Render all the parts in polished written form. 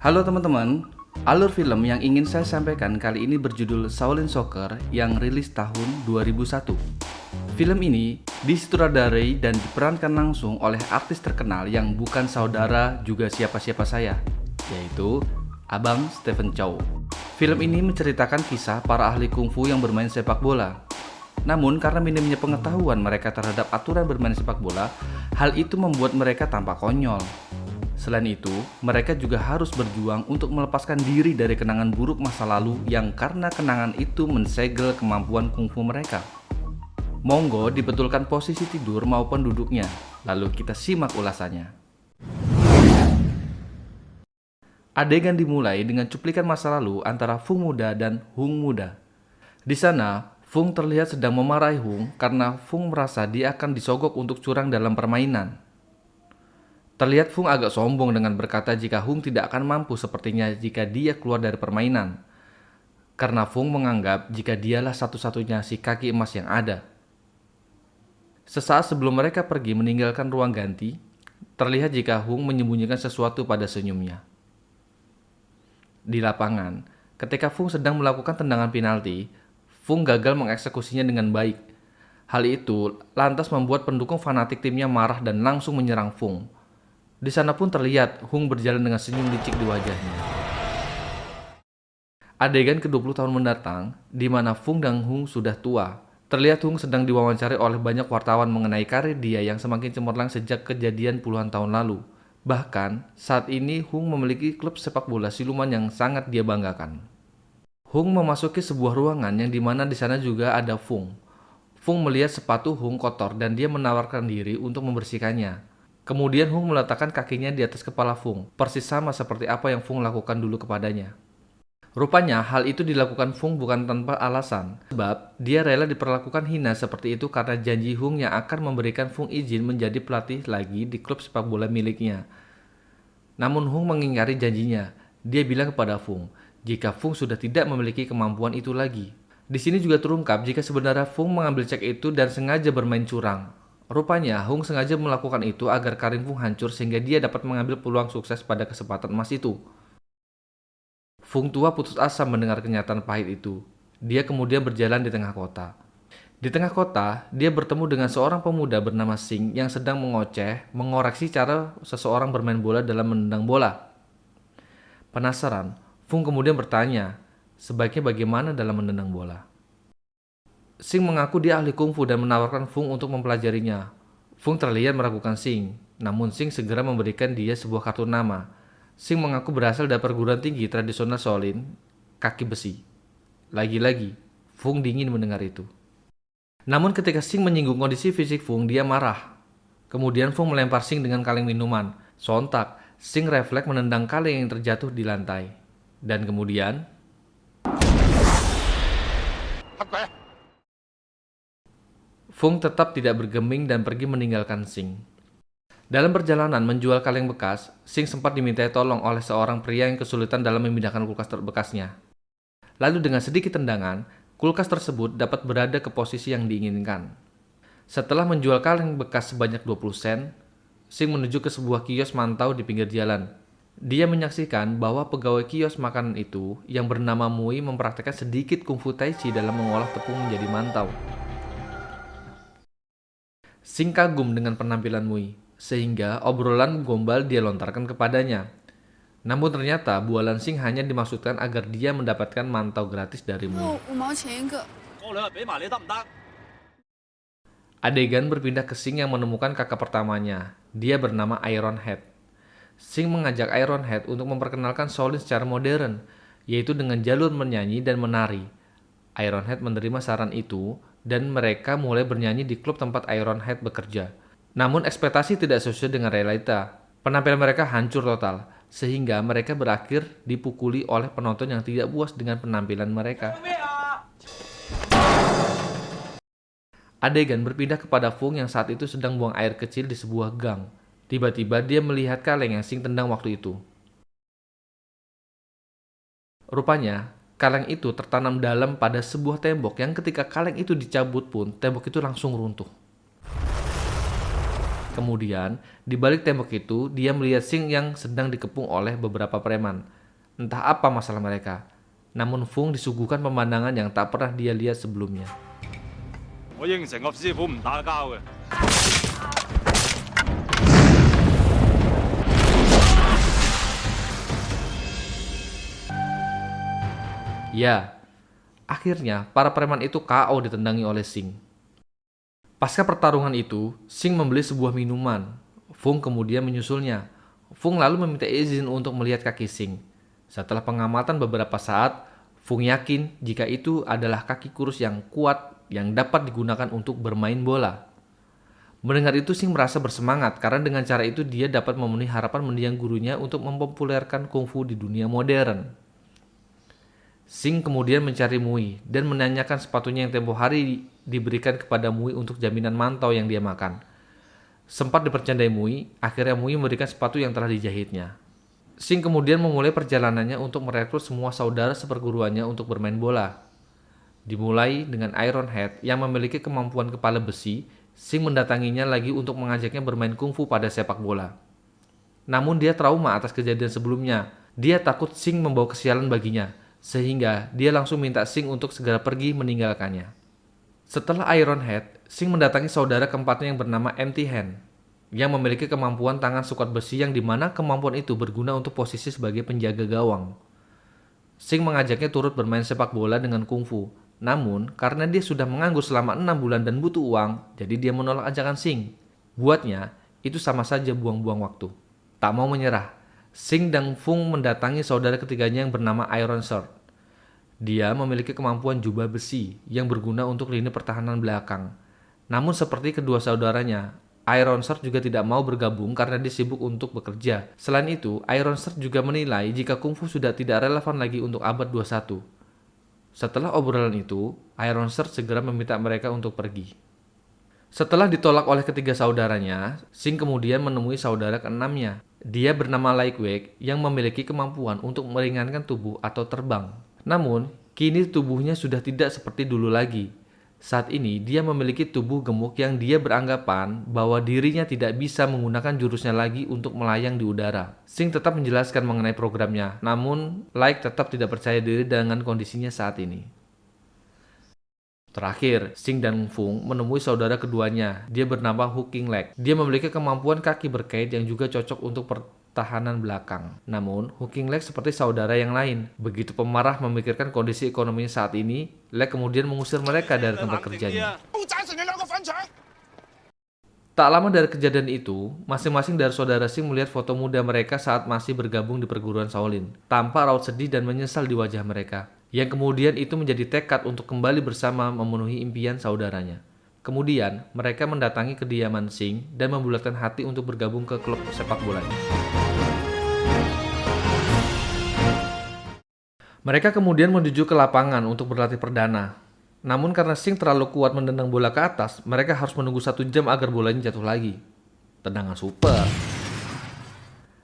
Halo teman-teman, alur film yang ingin saya sampaikan kali ini berjudul Shaolin Soccer yang rilis tahun 2001. Film ini disutradarai dan diperankan langsung oleh artis terkenal yang bukan saudara juga siapa-siapa saya, yaitu Abang Stephen Chow. Film ini menceritakan kisah para ahli kungfu yang bermain sepak bola. Namun karena minimnya pengetahuan mereka terhadap aturan bermain sepak bola, hal itu membuat mereka tampak konyol. Selain itu, mereka juga harus berjuang untuk melepaskan diri dari kenangan buruk masa lalu yang karena kenangan itu mensegel kemampuan kungfu mereka. Monggo dibetulkan posisi tidur maupun duduknya, lalu kita simak ulasannya. Adegan dimulai dengan cuplikan masa lalu antara Fung muda dan Hung muda. Di sana, Fung terlihat sedang memarahi Hung karena Fung merasa dia akan disogok untuk curang dalam permainan. Terlihat Fung agak sombong dengan berkata jika Hung tidak akan mampu sepertinya jika dia keluar dari permainan. Karena Fung menganggap jika dialah satu-satunya si kaki emas yang ada. Sesaat sebelum mereka pergi meninggalkan ruang ganti, terlihat jika Hung menyembunyikan sesuatu pada senyumnya. Di lapangan, ketika Fung sedang melakukan tendangan penalti, Fung gagal mengeksekusinya dengan baik. Hal itu lantas membuat pendukung fanatik timnya marah dan langsung menyerang Fung. Di sana pun terlihat Hung berjalan dengan senyum licik di wajahnya. Adegan ke-20 tahun mendatang, di mana Fung dan Hung sudah tua. Terlihat Hung sedang diwawancari oleh banyak wartawan mengenai karir dia yang semakin cemerlang sejak kejadian puluhan tahun lalu. Bahkan, saat ini Hung memiliki klub sepak bola siluman yang sangat dia banggakan. Hung memasuki sebuah ruangan yang dimana di sana juga ada Fung. Fung melihat sepatu Hung kotor dan dia menawarkan diri untuk membersihkannya. Kemudian Hung meletakkan kakinya di atas kepala Fung, persis sama seperti apa yang Fung lakukan dulu kepadanya. Rupanya hal itu dilakukan Fung bukan tanpa alasan, sebab dia rela diperlakukan hina seperti itu karena janji Hung yang akan memberikan Fung izin menjadi pelatih lagi di klub sepak bola miliknya. Namun Hung mengingkari janjinya. Dia bilang kepada Fung, jika Fung sudah tidak memiliki kemampuan itu lagi. Di sini juga terungkap jika sebenarnya Fung mengambil cek itu dan sengaja bermain curang. Rupanya Hung sengaja melakukan itu agar karir Fung hancur sehingga dia dapat mengambil peluang sukses pada kesempatan emas itu. Fung tua putus asa mendengar kenyataan pahit itu. Dia kemudian berjalan di tengah kota. Di tengah kota, dia bertemu dengan seorang pemuda bernama Sing yang sedang mengoreksi cara seseorang bermain bola dalam menendang bola. Penasaran, Fung kemudian bertanya, sebaiknya bagaimana dalam menendang bola? Sing mengaku dia ahli kungfu dan menawarkan Fung untuk mempelajarinya. Fung terlihat meragukan Sing, namun Sing segera memberikan dia sebuah kartu nama. Sing mengaku berasal dari perguruan tinggi tradisional Shaolin, kaki besi. Lagi-lagi, Fung dingin mendengar itu. Namun ketika Sing menyinggung kondisi fisik Fung, dia marah. Kemudian Fung melempar Sing dengan kaleng minuman. Sontak, Sing refleks menendang kaleng yang terjatuh di lantai. Dan kemudian Fung tetap tidak bergeming dan pergi meninggalkan Sing. Dalam perjalanan menjual kaleng bekas, Sing sempat dimintai tolong oleh seorang pria yang kesulitan dalam memindahkan kulkas bekasnya. Lalu dengan sedikit tendangan, kulkas tersebut dapat berada ke posisi yang diinginkan. Setelah menjual kaleng bekas sebanyak 20 sen, Sing menuju ke sebuah kios mantau di pinggir jalan. Dia menyaksikan bahwa pegawai kios makanan itu yang bernama Mui mempraktekkan sedikit kungfu tai chi dalam mengolah tepung menjadi mantau. Sing kagum dengan penampilan Mui, sehingga obrolan gombal dia lontarkan kepadanya. Namun ternyata bualan Sing hanya dimaksudkan agar dia mendapatkan mantau gratis dari Mui. Adegan berpindah ke Sing yang menemukan kakak pertamanya. Dia bernama Iron Head. Sing mengajak Iron Head untuk memperkenalkan Shaolin secara modern, yaitu dengan jalur menyanyi dan menari. Iron Head menerima saran itu, dan mereka mulai bernyanyi di klub tempat Iron Head bekerja. Namun ekspektasi tidak sesuai dengan realita. Penampilan mereka hancur total, sehingga mereka berakhir dipukuli oleh penonton yang tidak puas dengan penampilan mereka. Adegan berpindah kepada Fung yang saat itu sedang buang air kecil di sebuah gang. Tiba-tiba dia melihat kaleng yang Sing tendang waktu itu. Rupanya, kaleng itu tertanam dalam pada sebuah tembok yang ketika kaleng itu dicabut pun, tembok itu langsung runtuh. Kemudian, di balik tembok itu, dia melihat Sing yang sedang dikepung oleh beberapa preman. Entah apa masalah mereka. Namun Fung disuguhkan pemandangan yang tak pernah dia lihat sebelumnya. 我應承我師傅唔打交嘅。Ya, akhirnya para preman itu KO ditendangi oleh Sing. Pasca pertarungan itu, Sing membeli sebuah minuman. Fung kemudian menyusulnya. Fung lalu meminta izin untuk melihat kaki Sing. Setelah pengamatan beberapa saat, Fung yakin jika itu adalah kaki kurus yang kuat yang dapat digunakan untuk bermain bola. Mendengar itu, Sing merasa bersemangat karena dengan cara itu dia dapat memenuhi harapan mendiang gurunya untuk mempopulerkan kungfu di dunia modern. Sing kemudian mencari Mui dan menanyakan sepatunya yang tempo hari diberikan kepada Mui untuk jaminan mantau yang dia makan. Sempat dipercandai Mui, akhirnya Mui memberikan sepatu yang telah dijahitnya. Sing kemudian memulai perjalanannya untuk merekrut semua saudara seperguruannya untuk bermain bola. Dimulai dengan Iron Head yang memiliki kemampuan kepala besi, Sing mendatanginya lagi untuk mengajaknya bermain kungfu pada sepak bola. Namun dia trauma atas kejadian sebelumnya. Dia takut Sing membawa kesialan baginya, sehingga dia langsung minta Sing untuk segera pergi meninggalkannya. Setelah Iron Head, Sing mendatangi saudara keempatnya yang bernama Empty Hand, yang memiliki kemampuan tangan sukat besi yang dimana kemampuan itu berguna untuk posisi sebagai penjaga gawang. Sing mengajaknya turut bermain sepak bola dengan kungfu. Namun, karena dia sudah menganggur selama 6 bulan dan butuh uang, jadi dia menolak ajakan Sing. Buatnya, itu sama saja buang-buang waktu. Tak mau menyerah, Sing dan Fung mendatangi saudara ketiganya yang bernama Iron Sword. Dia memiliki kemampuan jubah besi yang berguna untuk lini pertahanan belakang. Namun seperti kedua saudaranya, Iron Sword juga tidak mau bergabung karena dia sibuk untuk bekerja. Selain itu, Iron Sword juga menilai jika kungfu sudah tidak relevan lagi untuk abad 21. Setelah obrolan itu, Iron Sword segera meminta mereka untuk pergi. Setelah ditolak oleh ketiga saudaranya, Sing kemudian menemui saudara keenamnya. Dia bernama Lightweight yang memiliki kemampuan untuk meringankan tubuh atau terbang. Namun, kini tubuhnya sudah tidak seperti dulu lagi. Saat ini, dia memiliki tubuh gemuk yang dia beranggapan bahwa dirinya tidak bisa menggunakan jurusnya lagi untuk melayang di udara. Sing tetap menjelaskan mengenai programnya, namun Light tetap tidak percaya diri dengan kondisinya saat ini. Terakhir, Sing dan Fung menemui saudara keduanya. Dia bernama Hooking Leg. Dia memiliki kemampuan kaki berkait yang juga cocok untuk pertahanan belakang. Namun, Hooking Leg seperti saudara yang lain. Begitu pemarah memikirkan kondisi ekonominya saat ini, Leg kemudian mengusir mereka dari tempat kerjanya. Tak lama dari kejadian itu, masing-masing dari saudara Sing melihat foto muda mereka saat masih bergabung di perguruan Shaolin. Tampak raut sedih dan menyesal di wajah mereka. Yang kemudian itu menjadi tekad untuk kembali bersama memenuhi impian saudaranya. Kemudian, mereka mendatangi kediaman Sing dan membulatkan hati untuk bergabung ke klub sepak bolanya. Mereka kemudian menuju ke lapangan untuk berlatih perdana. Namun karena Sing terlalu kuat mendendang bola ke atas, mereka harus menunggu 1 jam agar bolanya jatuh lagi. Tendangan super.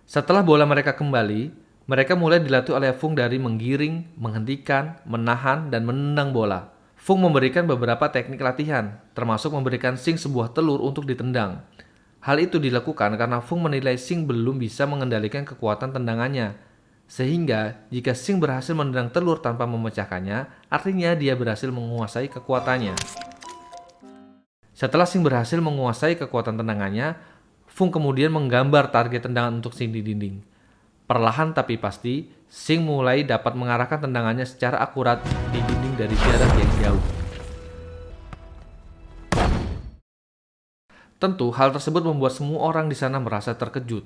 Setelah bola mereka kembali, mereka mulai dilatih oleh Fung dari menggiring, menghentikan, menahan, dan menendang bola. Fung memberikan beberapa teknik latihan, termasuk memberikan Sing sebuah telur untuk ditendang. Hal itu dilakukan karena Fung menilai Sing belum bisa mengendalikan kekuatan tendangannya. Sehingga, jika Sing berhasil menendang telur tanpa memecahkannya, artinya dia berhasil menguasai kekuatannya. Setelah Sing berhasil menguasai kekuatan tendangannya, Fung kemudian menggambar target tendangan untuk Sing di dinding. Perlahan tapi pasti, Sing mulai dapat mengarahkan tendangannya secara akurat di dinding dari jarak yang jauh. Tentu, hal tersebut membuat semua orang di sana merasa terkejut.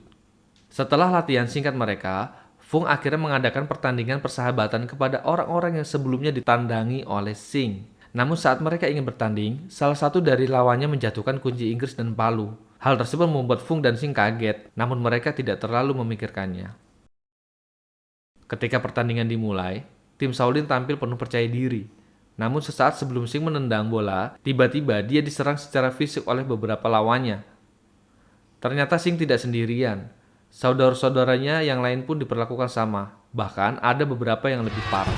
Setelah latihan singkat mereka, Fung akhirnya mengadakan pertandingan persahabatan kepada orang-orang yang sebelumnya ditandangi oleh Sing. Namun saat mereka ingin bertanding, salah satu dari lawannya menjatuhkan kunci Inggris dan palu. Hal tersebut membuat Fung dan Sing kaget, namun mereka tidak terlalu memikirkannya. Ketika pertandingan dimulai, tim Shaolin tampil penuh percaya diri. Namun sesaat sebelum Sing menendang bola, tiba-tiba dia diserang secara fisik oleh beberapa lawannya. Ternyata Sing tidak sendirian. Saudara-saudaranya yang lain pun diperlakukan sama. Bahkan ada beberapa yang lebih parah.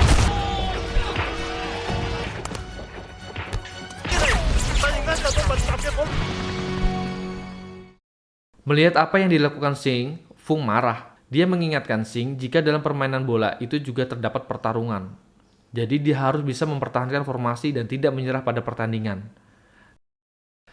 Melihat apa yang dilakukan Xing, Fung marah. Dia mengingatkan Xing jika dalam permainan bola itu juga terdapat pertarungan. Jadi dia harus bisa mempertahankan formasi dan tidak menyerah pada pertandingan.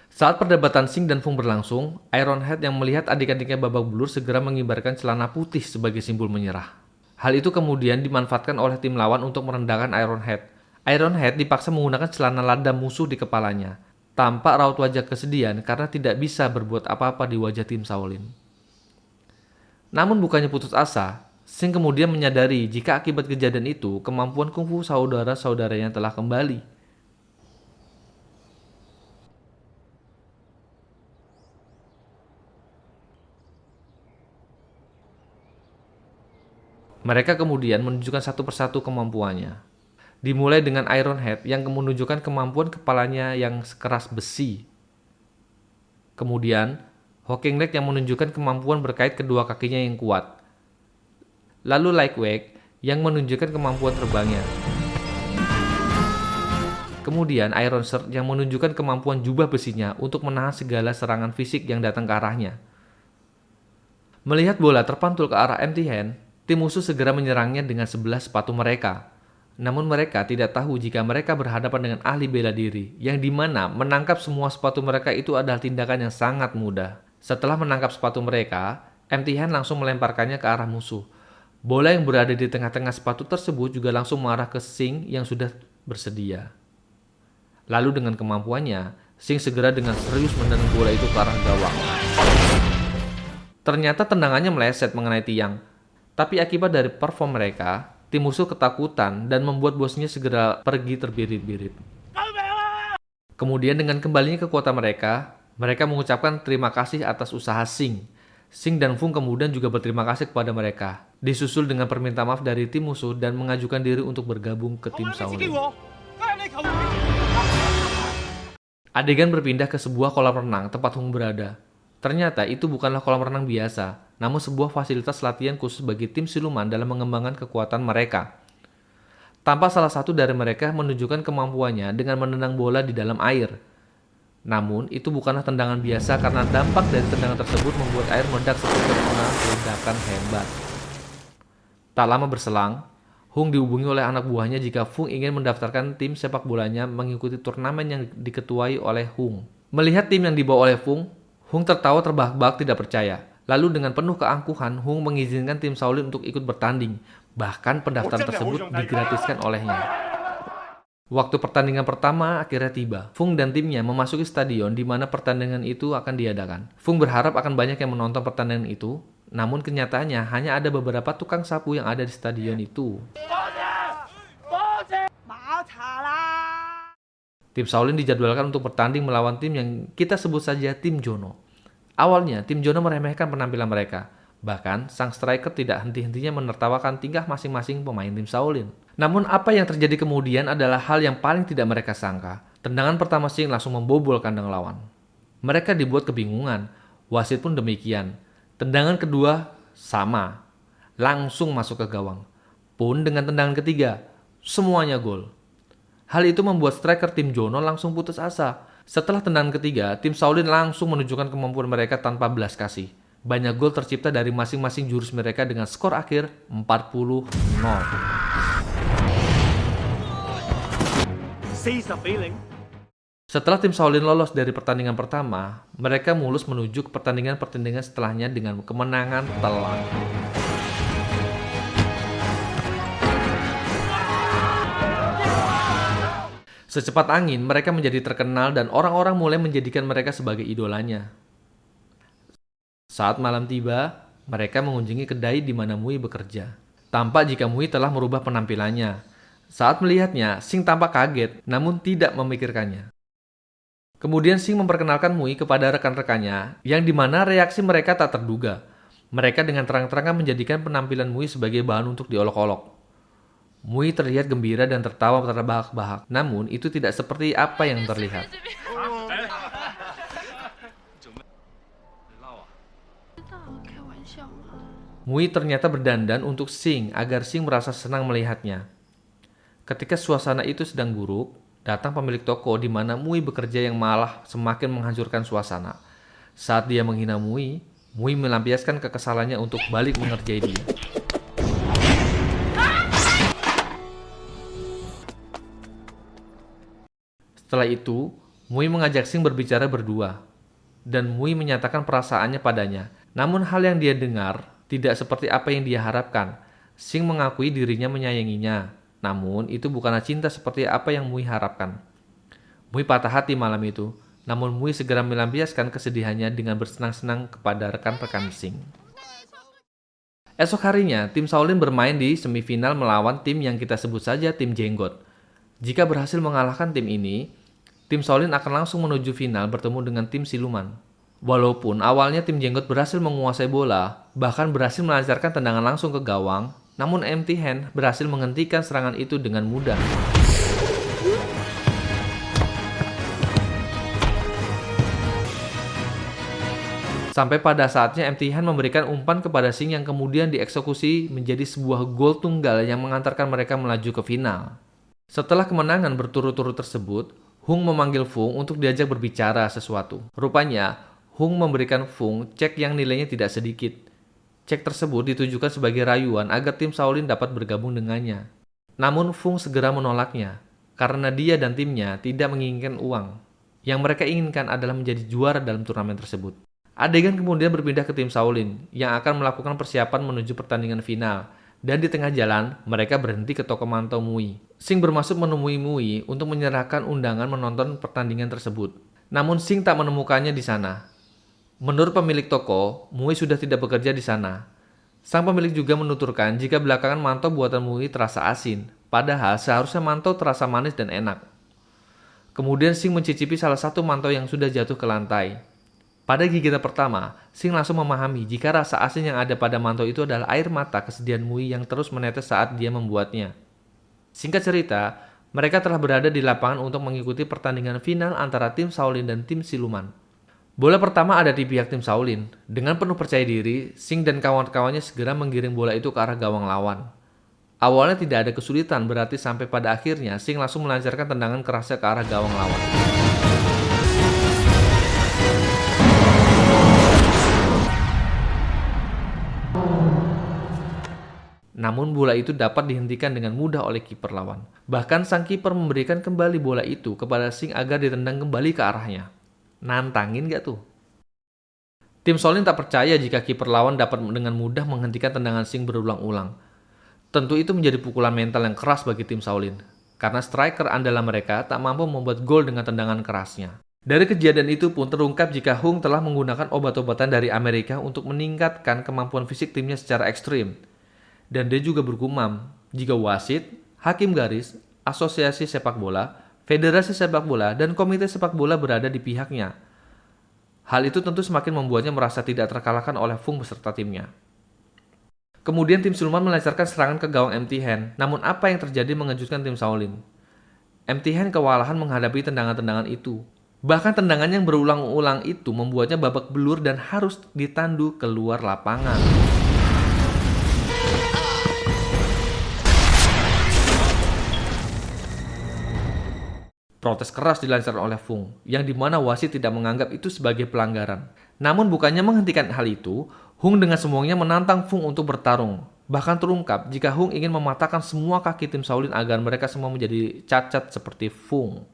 Saat perdebatan Xing dan Fung berlangsung, Ironhead yang melihat adik-adiknya babak belur segera mengibarkan celana putih sebagai simbol menyerah. Hal itu kemudian dimanfaatkan oleh tim lawan untuk merendahkan Ironhead. Ironhead dipaksa menggunakan celana lada musuh di kepalanya. Tampak raut wajah kesedihan karena tidak bisa berbuat apa-apa di wajah tim Shaolin. Namun bukannya putus asa, Xing kemudian menyadari jika akibat kejadian itu kemampuan kungfu saudara-saudaranya telah kembali. Mereka kemudian menunjukkan satu persatu kemampuannya. Dimulai dengan Ironhead yang menunjukkan kemampuan kepalanya yang sekeras besi. Kemudian, Hawking Leg yang menunjukkan kemampuan berkait kedua kakinya yang kuat. Lalu Lightweight yang menunjukkan kemampuan terbangnya. Kemudian Iron Shirt yang menunjukkan kemampuan jubah besinya untuk menahan segala serangan fisik yang datang ke arahnya. Melihat bola terpantul ke arah Empty Hand, tim musuh segera menyerangnya dengan 11 sepatu mereka. Namun mereka tidak tahu jika mereka berhadapan dengan ahli bela diri, yang dimana menangkap semua sepatu mereka itu adalah tindakan yang sangat mudah. Setelah menangkap sepatu mereka, Empty Hand langsung melemparkannya ke arah musuh. Bola yang berada di tengah-tengah sepatu tersebut juga langsung mengarah ke Xing yang sudah bersedia. Lalu dengan kemampuannya, Xing segera dengan serius menendang bola itu ke arah gawang. Ternyata tendangannya meleset mengenai tiang. Tapi akibat dari perform mereka, tim musuh ketakutan dan membuat bosnya segera pergi terbirit-birit. Kemudian dengan kembalinya kekuatan mereka mengucapkan terima kasih atas usaha Xing. Xing dan Fung kemudian juga berterima kasih kepada mereka, disusul dengan permintaan maaf dari tim musuh dan mengajukan diri untuk bergabung ke tim Shaolin. Adegan berpindah ke sebuah kolam renang tempat Hung berada. Ternyata itu bukanlah kolam renang biasa, namun sebuah fasilitas latihan khusus bagi tim siluman dalam mengembangkan kekuatan mereka. Tampak salah satu dari mereka menunjukkan kemampuannya dengan menendang bola di dalam air. Namun, itu bukanlah tendangan biasa karena dampak dari tendangan tersebut membuat air meledak seperti terkena ledakan hebat. Tak lama berselang, Hung dihubungi oleh anak buahnya jika Fung ingin mendaftarkan tim sepak bolanya mengikuti turnamen yang diketuai oleh Hung. Melihat tim yang dibawa oleh Fung, Hung tertawa terbahak-bahak tidak percaya. Lalu dengan penuh keangkuhan, Hung mengizinkan tim Shaolin untuk ikut bertanding. Bahkan pendaftaran tersebut digratiskan olehnya. Waktu pertandingan pertama akhirnya tiba. Fung dan timnya memasuki stadion di mana pertandingan itu akan diadakan. Fung berharap akan banyak yang menonton pertandingan itu, namun kenyataannya hanya ada beberapa tukang sapu yang ada di stadion itu. Tim Shaolin dijadwalkan untuk bertanding melawan tim yang kita sebut saja tim Jono. Awalnya, tim Jono meremehkan penampilan mereka. Bahkan, sang striker tidak henti-hentinya menertawakan tingkah masing-masing pemain tim Shaolin. Namun apa yang terjadi kemudian adalah hal yang paling tidak mereka sangka. Tendangan pertama Xing langsung membobol kandang lawan. Mereka dibuat kebingungan. Wasit pun demikian. Tendangan kedua sama. Langsung masuk ke gawang. Pun dengan tendangan ketiga, semuanya gol. Hal itu membuat striker tim Jono langsung putus asa. Setelah tendangan ketiga, tim Shaolin langsung menunjukkan kemampuan mereka tanpa belas kasih. Banyak gol tercipta dari masing-masing jurus mereka dengan skor akhir 40-0. Setelah tim Shaolin lolos dari pertandingan pertama, mereka mulus menuju ke pertandingan-pertandingan setelahnya dengan kemenangan telak. Secepat angin, mereka menjadi terkenal dan orang-orang mulai menjadikan mereka sebagai idolanya. Saat malam tiba, mereka mengunjungi kedai di mana Mui bekerja. Tampak jika Mui telah merubah penampilannya. Saat melihatnya, Xing tampak kaget, namun tidak memikirkannya. Kemudian Xing memperkenalkan Mui kepada rekan-rekannya, yang dimana reaksi mereka tak terduga. Mereka dengan terang-terangan menjadikan penampilan Mui sebagai bahan untuk diolok-olok. Mui terlihat gembira dan tertawa terbahak-bahak, namun itu tidak seperti apa yang terlihat. Mui ternyata berdandan untuk Xing agar Xing merasa senang melihatnya. Ketika suasana itu sedang buruk, datang pemilik toko di mana Mui bekerja yang malah semakin menghancurkan suasana. Saat dia menghina Mui, Mui melampiaskan kekesalannya untuk balik mengerjai dia. Setelah itu, Mui mengajak Xing berbicara berdua, dan Mui menyatakan perasaannya padanya. Namun hal yang dia dengar tidak seperti apa yang dia harapkan. Xing mengakui dirinya menyayanginya, namun itu bukanlah cinta seperti apa yang Mui harapkan. Mui patah hati malam itu, namun Mui segera melampiaskan kesedihannya dengan bersenang-senang kepada rekan-rekan Xing. Esok harinya, tim Shaolin bermain di semifinal melawan tim yang kita sebut saja tim Jenggot. Jika berhasil mengalahkan tim ini, tim Shaolin akan langsung menuju final bertemu dengan tim Siluman. Walaupun awalnya tim Jenggot berhasil menguasai bola, bahkan berhasil melancarkan tendangan langsung ke gawang, namun Empty Hand berhasil menghentikan serangan itu dengan mudah. Sampai pada saatnya Empty Hand memberikan umpan kepada Xing yang kemudian dieksekusi menjadi sebuah gol tunggal yang mengantarkan mereka melaju ke final. Setelah kemenangan berturut-turut tersebut, Hung memanggil Fung untuk diajak berbicara sesuatu. Rupanya, Hung memberikan Fung cek yang nilainya tidak sedikit. Cek tersebut ditujukan sebagai rayuan agar tim Shaolin dapat bergabung dengannya. Namun Fung segera menolaknya, karena dia dan timnya tidak menginginkan uang. Yang mereka inginkan adalah menjadi juara dalam turnamen tersebut. Adegan kemudian berpindah ke tim Shaolin yang akan melakukan persiapan menuju pertandingan final. Dan di tengah jalan, mereka berhenti ke toko mantau Mui. Xing bermaksud menemui Mui untuk menyerahkan undangan menonton pertandingan tersebut. Namun Xing tak menemukannya di sana. Menurut pemilik toko, Mui sudah tidak bekerja di sana. Sang pemilik juga menuturkan jika belakangan mantau buatan Mui terasa asin, padahal seharusnya mantau terasa manis dan enak. Kemudian Xing mencicipi salah satu mantau yang sudah jatuh ke lantai. Pada gigitan pertama, Xing langsung memahami jika rasa asin yang ada pada mantau itu adalah air mata kesedihan Mui yang terus menetes saat dia membuatnya. Singkat cerita, mereka telah berada di lapangan untuk mengikuti pertandingan final antara tim Shaolin dan tim Siluman. Bola pertama ada di pihak tim Shaolin. Dengan penuh percaya diri, Xing dan kawan-kawannya segera menggiring bola itu ke arah gawang lawan. Awalnya tidak ada kesulitan, berarti sampai pada akhirnya Xing langsung melancarkan tendangan kerasnya ke arah gawang lawan. Namun bola itu dapat dihentikan dengan mudah oleh kiper lawan. Bahkan sang kiper memberikan kembali bola itu kepada Xing agar ditendang kembali ke arahnya. Nantangin gak tuh? Tim Shaolin tak percaya jika kiper lawan dapat dengan mudah menghentikan tendangan Xing berulang-ulang. Tentu itu menjadi pukulan mental yang keras bagi tim Shaolin, karena striker andalan mereka tak mampu membuat gol dengan tendangan kerasnya. Dari kejadian itu pun terungkap jika Hung telah menggunakan obat-obatan dari Amerika untuk meningkatkan kemampuan fisik timnya secara ekstrim. Dan dia juga bergumam jika wasit, hakim garis, asosiasi sepak bola, federasi sepak bola, dan komite sepak bola berada di pihaknya. Hal itu tentu semakin membuatnya merasa tidak terkalahkan oleh Fung beserta timnya. Kemudian tim Siluman melancarkan serangan ke gawang Empty Hand, namun apa yang terjadi mengejutkan tim Shaolin. Empty Hand kewalahan menghadapi tendangan-tendangan itu. Bahkan tendangan yang berulang-ulang itu membuatnya babak belur dan harus ditandu keluar lapangan. Protes keras dilancarkan oleh Fung, yang dimana wasit tidak menganggap itu sebagai pelanggaran. Namun bukannya menghentikan hal itu, Hung dengan semuanya menantang Fung untuk bertarung. Bahkan terungkap jika Hung ingin mematahkan semua kaki tim Shaolin agar mereka semua menjadi cacat seperti Fung.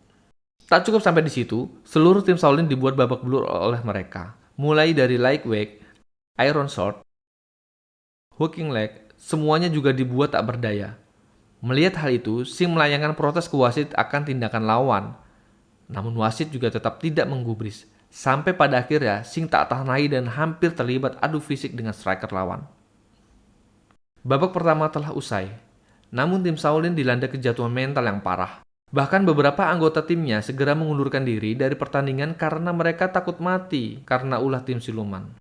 Tak cukup sampai di situ, seluruh tim Shaolin dibuat babak belur oleh mereka. Mulai dari Lightweight, Iron Sword, Hooking Leg, semuanya juga dibuat tak berdaya. Melihat hal itu, Xing melayangkan protes ke wasit akan tindakan lawan. Namun wasit juga tetap tidak menggubris. Sampai pada akhirnya, Xing tak tahan lagi dan hampir terlibat adu fisik dengan striker lawan. Babak pertama telah usai. Namun tim Shaolin dilanda kejatuhan mental yang parah. Bahkan beberapa anggota timnya segera mengundurkan diri dari pertandingan karena mereka takut mati karena ulah tim Siluman.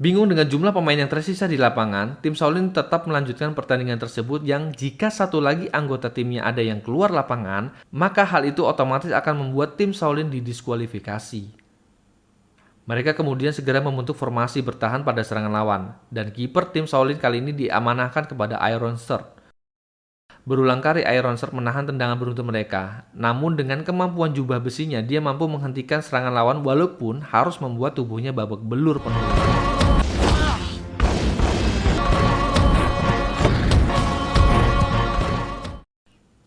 Bingung dengan jumlah pemain yang tersisa di lapangan, tim Shaolin tetap melanjutkan pertandingan tersebut yang jika satu lagi anggota timnya ada yang keluar lapangan, maka hal itu otomatis akan membuat tim Shaolin didiskualifikasi. Mereka kemudian segera membentuk formasi bertahan pada serangan lawan, dan kiper tim Shaolin kali ini diamanahkan kepada Iron Sword. Berulang kali Iron Sword menahan tendangan beruntun mereka, namun dengan kemampuan jubah besinya dia mampu menghentikan serangan lawan walaupun harus membuat tubuhnya babak belur penuh.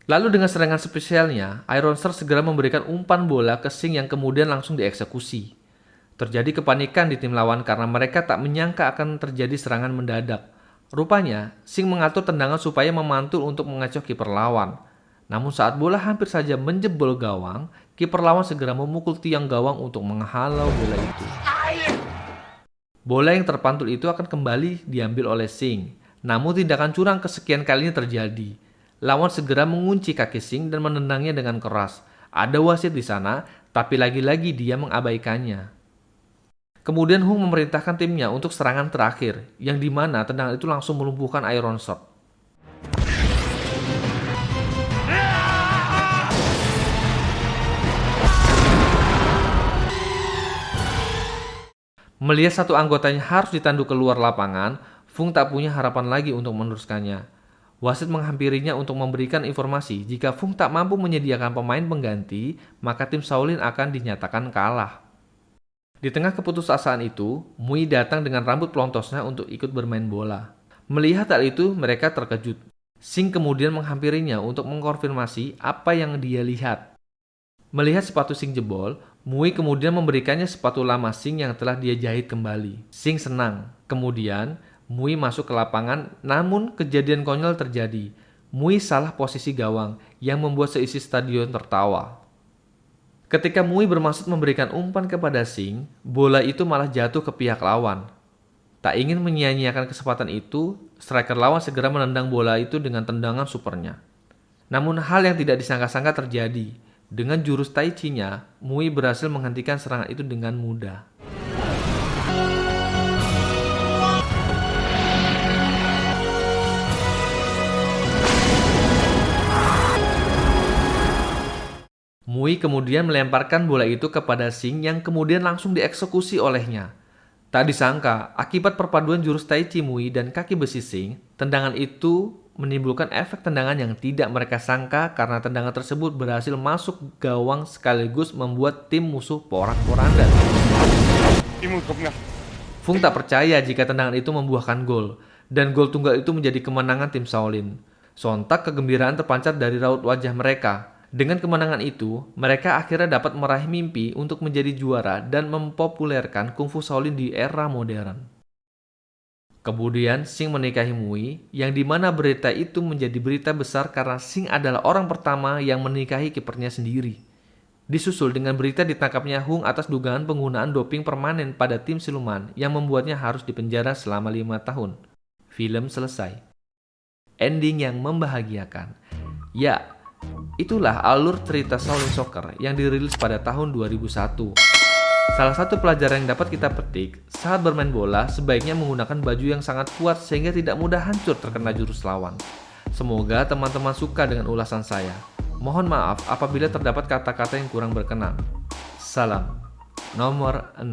Lalu dengan serangan spesialnya, Ironster segera memberikan umpan bola ke Singh yang kemudian langsung dieksekusi. Terjadi kepanikan di tim lawan karena mereka tak menyangka akan terjadi serangan mendadak. Rupanya, Singh mengatur tendangan supaya memantul untuk mengecoh kiper lawan. Namun saat bola hampir saja menjebol gawang, kiper lawan segera memukul tiang gawang untuk menghalau bola itu. Bola yang terpantul itu akan kembali diambil oleh Singh. Namun tindakan curang kesekian kalinya terjadi. Lawan segera mengunci kaki Singh dan menendangnya dengan keras. Ada wasit di sana, tapi lagi-lagi dia mengabaikannya. Kemudian Hung memerintahkan timnya untuk serangan terakhir, yang dimana tendangan itu langsung melumpuhkan Ironsort. Melihat satu anggotanya harus ditanduk keluar lapangan, Fung tak punya harapan lagi untuk meneruskannya. Wasit menghampirinya untuk memberikan informasi jika Fung tak mampu menyediakan pemain pengganti, maka tim Shaolin akan dinyatakan kalah. Di tengah keputusasaan itu, Mui datang dengan rambut pelontosnya untuk ikut bermain bola. Melihat hal itu, mereka terkejut. Singh kemudian menghampirinya untuk mengkonfirmasi apa yang dia lihat. Melihat sepatu Singh jebol, Mui kemudian memberikannya sepatu lama Singh yang telah dia jahit kembali. Singh senang. Kemudian, Mui masuk ke lapangan, namun kejadian konyol terjadi. Mui salah posisi gawang yang membuat seisi stadion tertawa. Ketika Mui bermaksud memberikan umpan kepada Singh, bola itu malah jatuh ke pihak lawan. Tak ingin menyia-nyiakan kesempatan itu, striker lawan segera menendang bola itu dengan tendangan supernya. Namun hal yang tidak disangka-sangka terjadi. Dengan jurus Tai Chi-nya, Mui berhasil menghentikan serangan itu dengan mudah. Mui kemudian melemparkan bola itu kepada Singh yang kemudian langsung dieksekusi olehnya. Tak disangka, akibat perpaduan jurus Tai Chi Mui dan kaki besi Singh, tendangan itu menimbulkan efek tendangan yang tidak mereka sangka karena tendangan tersebut berhasil masuk gawang sekaligus membuat tim musuh porak-poranda. Fung tak percaya jika tendangan itu membuahkan gol, dan gol tunggal itu menjadi kemenangan tim Shaolin. Sontak kegembiraan terpancar dari raut wajah mereka. Dengan kemenangan itu, mereka akhirnya dapat meraih mimpi untuk menjadi juara dan mempopulerkan kungfu Shaolin di era modern. Kemudian Singh menikahi Mui, yang dimana berita itu menjadi berita besar karena Singh adalah orang pertama yang menikahi kipernya sendiri. Disusul dengan berita ditangkapnya Hung atas dugaan penggunaan doping permanen pada tim siluman yang membuatnya harus dipenjara selama 5 tahun. Film selesai. Ending yang membahagiakan. Ya, itulah alur cerita Shaolin Soccer yang dirilis pada tahun 2001. Salah satu pelajaran yang dapat kita petik, saat bermain bola sebaiknya menggunakan baju yang sangat kuat sehingga tidak mudah hancur terkena jurus lawan. Semoga teman-teman suka dengan ulasan saya. Mohon maaf apabila terdapat kata-kata yang kurang berkenan. Salam. Nomor 6.